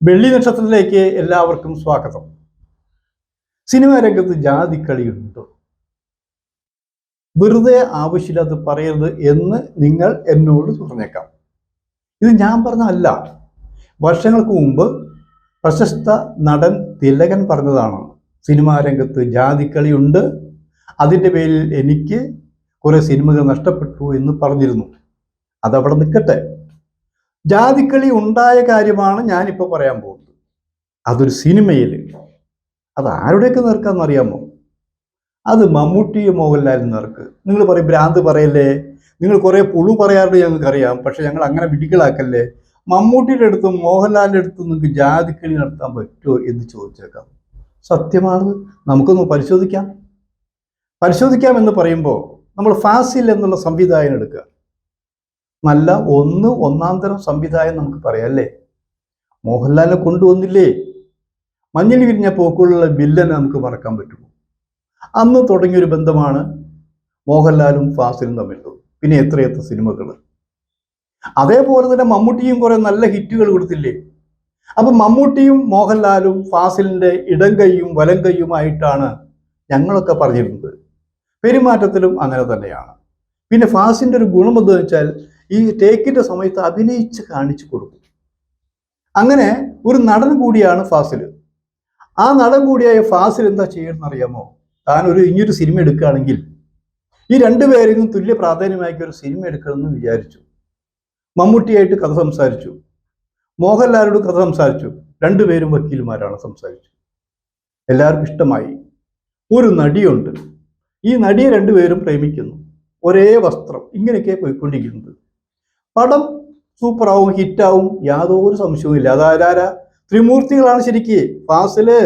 വെള്ളി നക്ഷത്രത്തിലേക്ക് എല്ലാവർക്കും സ്വാഗതം. സിനിമാ രംഗത്ത് ജാതിക്കളിയുണ്ടോ? വെറുതെ ആവശ്യമില്ലാതെ പറയരുത് എന്ന് നിങ്ങൾ എന്നോട് പറഞ്ഞേക്കാം. ഇത് ഞാൻ പറഞ്ഞതല്ല. വർഷങ്ങൾക്ക് മുമ്പ് പ്രശസ്ത നടൻ തിലകൻ പറഞ്ഞതാണ്. സിനിമാ രംഗത്ത് ജാതിക്കളിയുണ്ട്, അതിൻ്റെ പേരിൽ എനിക്ക് കുറെ സിനിമകൾ നഷ്ടപ്പെട്ടു എന്ന് പറഞ്ഞിരുന്നു. അതവിടെ നിൽക്കട്ടെ. ജാതിക്കളി ഉണ്ടായ കാര്യമാണ് ഞാനിപ്പോൾ പറയാൻ പോകുന്നത്. അതൊരു സിനിമയിൽ. അത് ആരുടെയൊക്കെ നേർക്കാന്ന് അറിയാമോ? അത് മമ്മൂട്ടിയും മോഹൻലാലിന് നേർക്ക്. നിങ്ങൾ പറയും ഭ്രാന്ത് പറയല്ലേ, നിങ്ങൾ കുറേ പുളു പറയാറുണ്ട്, ഞങ്ങൾക്കറിയാം. പക്ഷെ ഞങ്ങൾ അങ്ങനെ വിഡികളാക്കല്ലേ. മമ്മൂട്ടിയുടെ അടുത്തും മോഹൻലാലിൻ്റെ അടുത്തും നിങ്ങൾക്ക് ജാതിക്കളി നടത്താൻ പറ്റുമോ എന്ന് ചോദിച്ചേക്കാം. സത്യമാണ്. നമുക്കൊന്ന് പരിശോധിക്കാം എന്ന് പറയുമ്പോൾ നമ്മൾ ഫാസിൽ എന്നുള്ള സംവിധായകൻ എടുക്കുക. നല്ല ഒന്നാം തരം സംവിധായകൻ നമുക്ക് പറയാം അല്ലേ. മോഹൻലാലിനെ കൊണ്ടുവന്നില്ലേ? മഞ്ഞിൽ വിരിഞ്ഞ പൂക്കളുള്ള വില്ലനെ നമുക്ക് മറക്കാൻ പറ്റുമോ? അന്ന് തുടങ്ങിയൊരു ബന്ധമാണ് മോഹൻലാലും ഫാസിലും തമ്മിലുള്ളത്. പിന്നെ എത്രയെത്ര സിനിമകൾ. അതേപോലെ തന്നെ മമ്മൂട്ടിയും കുറെ നല്ല ഹിറ്റുകൾ കൊടുത്തില്ലേ? അപ്പൊ മമ്മൂട്ടിയും മോഹൻലാലും ഫാസിലിന്റെ ഇടം കൈയും വലം കൈയുമായിട്ടാണ് ഞങ്ങളൊക്കെ പറഞ്ഞിരുന്നത്. പെരുമാറ്റത്തിലും അങ്ങനെ തന്നെയാണ്. പിന്നെ ഫാസിലിന്റെ ഒരു ഗുണം എന്താണെന്ന് വെച്ചാൽ ഈ ടേക്കിന്റെ സമയത്ത് അഭിനയിച്ച് കാണിച്ചു കൊടുക്കും. അങ്ങനെ ഒരു നടൻ കൂടിയാണ് ഫാസിൽ. ആ നടൻ കൂടിയായ ഫാസിൽ എന്താ ചെയ്യുന്നത് അറിയാമോ? താൻ ഇനിയൊരു സിനിമ എടുക്കുകയാണെങ്കിൽ ഈ രണ്ടുപേരെയും തുല്യ പ്രാധാന്യമാക്കി ഒരു സിനിമ എടുക്കണമെന്ന് വിചാരിച്ചു. മമ്മൂട്ടിയായിട്ട് കഥ സംസാരിച്ചു, മോഹൻലാലോട് കഥ സംസാരിച്ചു. രണ്ടുപേരും വക്കീലുമാരാണ് സംസാരിച്ചു. എല്ലാവർക്കും ഇഷ്ടമായി. ഒരു നടിയുണ്ട്. ഈ നടിയെ രണ്ടുപേരും പ്രേമിക്കുന്നു. ഒരേ വസ്ത്രം. ഇങ്ങനെയൊക്കെ പോയിക്കൊണ്ടിരിക്കുന്നത്. പടം സൂപ്പറാവും, ഹിറ്റാവും, യാതൊരു സംശയവും ഇല്ല. അതാരാ? ത്രിമൂർത്തികളാണ് ശരിക്ക്. ഫാസില്,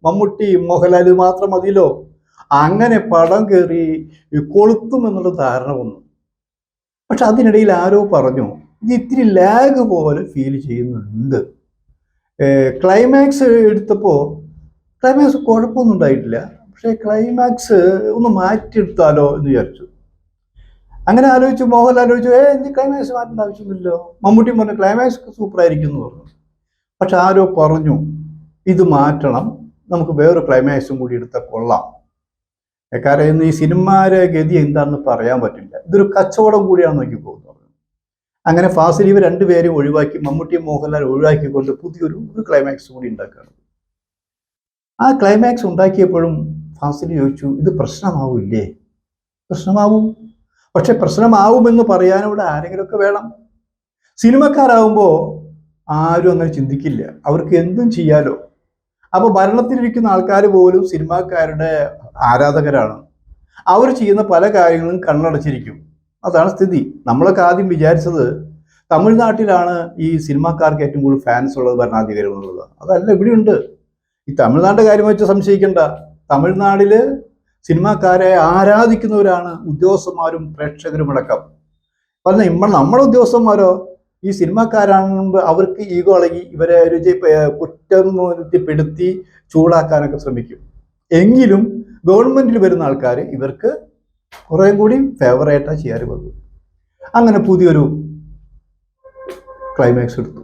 മമ്മൂട്ടി, മോഹൻലാൽ മാത്രം മതിയല്ലോ. അങ്ങനെ പടം കയറി കൊളുത്തും എന്നുള്ള ധാരണ വന്നു. പക്ഷെ അതിനിടയിൽ ആരോ പറഞ്ഞു ഇത് ഇത്തിരി ലാഗ് പോലെ ഫീൽ ചെയ്യുന്നുണ്ട്. ക്ലൈമാക്സ് എടുത്തപ്പോൾ ക്ലൈമാക്സ് കുഴപ്പമൊന്നും ഉണ്ടായിട്ടില്ല. പക്ഷെ ക്ലൈമാക്സ് ഒന്ന് മാറ്റിയെടുത്താലോ എന്ന് വിചാരിച്ചു. അങ്ങനെ ആലോചിച്ചു. മോഹൻലാൽ ആലോചിച്ചു, ഇനി ക്ലൈമാക്സ് മാറ്റേണ്ട ആവശ്യമൊന്നുമില്ലോ. മമ്മൂട്ടി പറഞ്ഞു ക്ലൈമാക്സ് സൂപ്പറായിരിക്കും എന്ന് പറഞ്ഞു. പക്ഷെ ആരോ പറഞ്ഞു ഇത് മാറ്റണം, നമുക്ക് വേറൊരു ക്ലൈമാക്സും കൂടി എടുത്താൽ കൊള്ളാം. കാരണം ഈ സിനിമയുടെ ഗതി എന്താണെന്ന് പറയാൻ പറ്റില്ല. ഇതൊരു കച്ചവടം കൂടിയാണെന്ന് നോക്കി പോകുന്നു. അങ്ങനെ ഫാസിൽ ഇവർ രണ്ടുപേരും ഒഴിവാക്കി, മമ്മൂട്ടിയും മോഹൻലാൽ ഒഴിവാക്കിക്കൊണ്ട് പുതിയൊരു ക്ലൈമാക്സ് കൂടി ഉണ്ടാക്കുകയാണ്. ആ ക്ലൈമാക്സ് ഉണ്ടാക്കിയപ്പോഴും ഫാസിൽ ചോദിച്ചു ഇത് പ്രശ്നമാവില്ലേ? പ്രശ്നമാവും. പക്ഷെ പ്രശ്നമാവുമെന്ന് പറയാനിവിടെ ആരെങ്കിലുമൊക്കെ വേണം. സിനിമക്കാരാകുമ്പോൾ ആരും അങ്ങനെ ചിന്തിക്കില്ല. അവർക്ക് എന്തും ചെയ്യാലോ. അപ്പൊ ഭരണത്തിലിരിക്കുന്ന ആൾക്കാർ പോലും സിനിമാക്കാരുടെ ആരാധകരാണ്. അവർ ചെയ്യുന്ന പല കാര്യങ്ങളും കണ്ണടച്ചിരിക്കും. അതാണ് സ്ഥിതി. നമ്മളൊക്കെ ആദ്യം വിചാരിച്ചത് തമിഴ്നാട്ടിലാണ് ഈ സിനിമാക്കാർക്ക് ഏറ്റവും കൂടുതൽ ഫാൻസ് ഉള്ളത്, ഭരണാധികാരം എന്നുള്ളത്. അതല്ല, ഇവിടെയുണ്ട്. ഈ തമിഴ്നാട്ടിലെ കാര്യം വെച്ച് സംശയിക്കേണ്ട. തമിഴ്നാട്ടില് സിനിമാക്കാരെ ആരാധിക്കുന്നവരാണ് ഉദ്യോഗസ്ഥന്മാരും പ്രേക്ഷകരും അടക്കം. പറഞ്ഞ നമ്മുടെ ഉദ്യോഗസ്ഥന്മാരോ ഈ സിനിമാക്കാരാകുമ്പോൾ അവർക്ക് ഈഗോ ഇളകി ഇവരെ കുറ്റപ്പെടുത്തി ചൂടാക്കാനൊക്കെ ശ്രമിക്കും. എങ്കിലും ഗവൺമെന്റിൽ വരുന്ന ആൾക്കാർ ഇവർക്ക് കുറെ കൂടി ഫേവറേറ്റാണ് ചെയ്യാറ് വന്നു. അങ്ങനെ പുതിയൊരു ക്ലൈമാക്സ് എടുത്തു.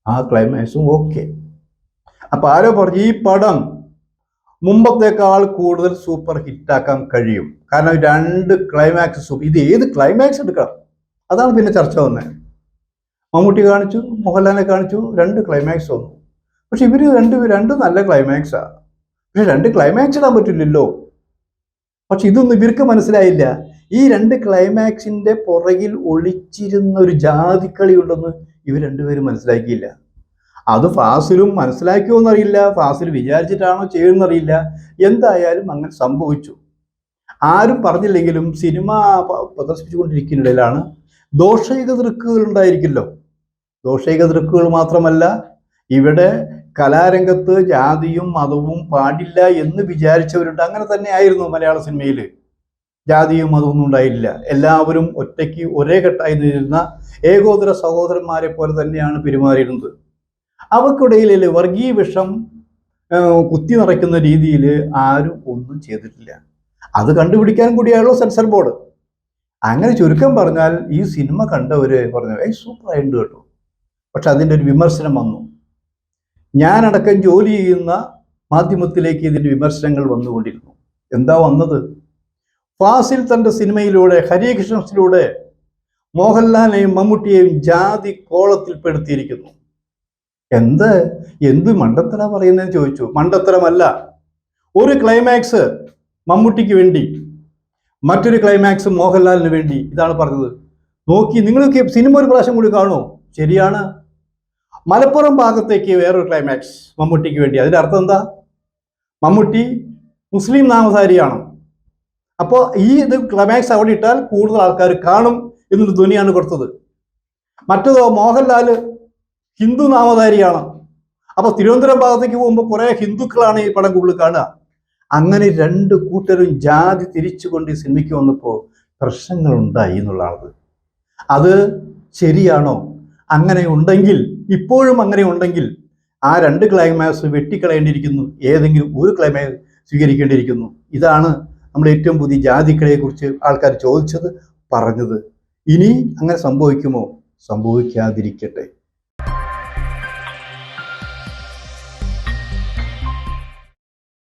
ആ ക്ലൈമാക്സും ഓക്കെ. അപ്പൊ ആരോ പറഞ്ഞു ഈ പടം മുമ്പത്തേക്കാൾ കൂടുതൽ സൂപ്പർ ഹിറ്റാക്കാൻ കഴിയും. കാരണം രണ്ട് ക്ലൈമാക്സ്. ഇത് ഏത് ക്ലൈമാക്സ് എടുക്കണം? അതാണ് പിന്നെ ചർച്ച വന്നത്. മമ്മൂട്ടി കാണിച്ചു, മോഹൻലാലിനെ കാണിച്ചു, രണ്ട് ക്ലൈമാക്സ് വന്നു. പക്ഷെ ഇവര് രണ്ടും നല്ല ക്ലൈമാക്സാ. പക്ഷെ രണ്ട് ക്ലൈമാക്സ് ഇടാൻ പറ്റില്ലല്ലോ. പക്ഷെ ഇതൊന്നും ഇവർക്ക് മനസ്സിലായില്ല. ഈ രണ്ട് ക്ലൈമാക്സിന്റെ പുറകിൽ ഒളിച്ചിരുന്ന ഒരു ജാതിക്കളി ഉണ്ടെന്ന് ഇവർ രണ്ടുപേരും മനസ്സിലാക്കിയില്ല. അത് ഫാസിലും മനസ്സിലാക്കിയോ എന്നറിയില്ല, ഫാസിൽ വിചാരിച്ചിട്ടാണോ ചെയ്യുന്നറിയില്ല. എന്തായാലും അങ്ങനെ സംഭവിച്ചു. ആരും പറഞ്ഞില്ലെങ്കിലും സിനിമ പ്രദർശിപ്പിച്ചുകൊണ്ടിരിക്കുന്നതിനിടയിലാണ് ദോഷൈക ദൃക്കുകൾ ഉണ്ടായിരിക്കില്ലോ. ദോഷൈക ദൃക്കുകൾ മാത്രമല്ല, ഇവിടെ കലാരംഗത്ത് ജാതിയും മതവും പാടില്ല എന്ന് വിചാരിച്ചവരുണ്ട്. അങ്ങനെ തന്നെ ആയിരുന്നു മലയാള സിനിമയിൽ. ജാതിയും മതമൊന്നും ഉണ്ടായില്ല. എല്ലാവരും ഒറ്റയ്ക്ക് ഒരേ കെട്ടായി നിന്നിരുന്ന ഏകോദര സഹോദരന്മാരെ പോലെ തന്നെയാണ് പെരുമാറിയിരുന്നത്. അവർക്കിടയിൽ വർഗീയ വിഷം കുത്തി നിറയ്ക്കുന്ന രീതിയിൽ ആരും ഒന്നും ചെയ്തിട്ടില്ല. അത് കണ്ടുപിടിക്കാൻ കൂടിയാണല്ലോ സെൻസർ ബോർഡ്. അങ്ങനെ ചുരുക്കം പറഞ്ഞാൽ ഈ സിനിമ കണ്ടവര് പറഞ്ഞു സൂപ്പറായിട്ടുണ്ട് കേട്ടോ. പക്ഷെ അതിൻ്റെ ഒരു വിമർശനം വന്നു. ഞാനടക്കം ജോലി ചെയ്യുന്ന മാധ്യമത്തിലേക്ക് ഇതിൻ്റെ വിമർശനങ്ങൾ വന്നുകൊണ്ടിരുന്നു. എന്താ വന്നത്? ഫാസിൽ തൻ്റെ സിനിമയിലൂടെ, ഹരികൃഷ്ണസിലൂടെ മോഹൻലാലിനെയും മമ്മൂട്ടിയെയും ജാതി കോളത്തിൽപ്പെടുത്തിയിരിക്കുന്നു. എന്ത് മണ്ടത്തര പറയുന്നതെന്ന് ചോദിച്ചു. മണ്ടത്തരമല്ല. ഒരു ക്ലൈമാക്സ് മമ്മൂട്ടിക്ക് വേണ്ടി, മറ്റൊരു ക്ലൈമാക്സ് മോഹൻലാലിന് വേണ്ടി, ഇതാണ് പറഞ്ഞത്. നോക്കി, നിങ്ങൾക്ക് സിനിമ ഒരു പ്രാവശ്യം കൂടി കാണുമോ? ശരിയാണ്. മലപ്പുറം ഭാഗത്തേക്ക് വേറൊരു ക്ലൈമാക്സ് മമ്മൂട്ടിക്ക് വേണ്ടി. അതിൻ്റെ അർത്ഥം എന്താ? മമ്മൂട്ടി മുസ്ലിം നാമധാരിയാണ്. അപ്പോൾ ഇത് ക്ലൈമാക്സ് അവിടെ ഇട്ടാൽ കൂടുതൽ ആൾക്കാർ കാണും എന്നൊരു ധ്വനിയാണ് കൊടുത്തത്. മറ്റേതോ മോഹൻലാൽ ഹിന്ദു നാമധാരിയാണ്. അപ്പോൾ തിരുവനന്തപുരം ഭാഗത്തേക്ക് പോകുമ്പോൾ കുറേ ഹിന്ദുക്കളാണ് ഈ പടം കൂടുതൽ കാണുക. അങ്ങനെ രണ്ട് കൂട്ടരും ജാതി തിരിച്ചുകൊണ്ട് ഈ സിനിമയ്ക്ക് വന്നപ്പോൾ പ്രശ്നങ്ങളുണ്ടായി എന്നുള്ളതാണ്. അത് ശരിയാണോ? അങ്ങനെ ഉണ്ടെങ്കിൽ, ഇപ്പോഴും അങ്ങനെ ഉണ്ടെങ്കിൽ ആ രണ്ട് ക്ലൈമാക്സ് വെട്ടിക്കളയേണ്ടിയിരിക്കുന്നു. ഏതെങ്കിലും ഒരു ക്ലൈമാക്സ് സ്വീകരിക്കേണ്ടിയിരിക്കുന്നു. ഇതാണ് നമ്മൾ ഏറ്റവും പുതിയ ജാതിക്കളയെക്കുറിച്ച് ആൾക്കാർ ചോദിച്ചത്, പറഞ്ഞത്. ഇനി അങ്ങനെ സംഭവിക്കുമോ? സംഭവിക്കാതിരിക്കട്ടെ.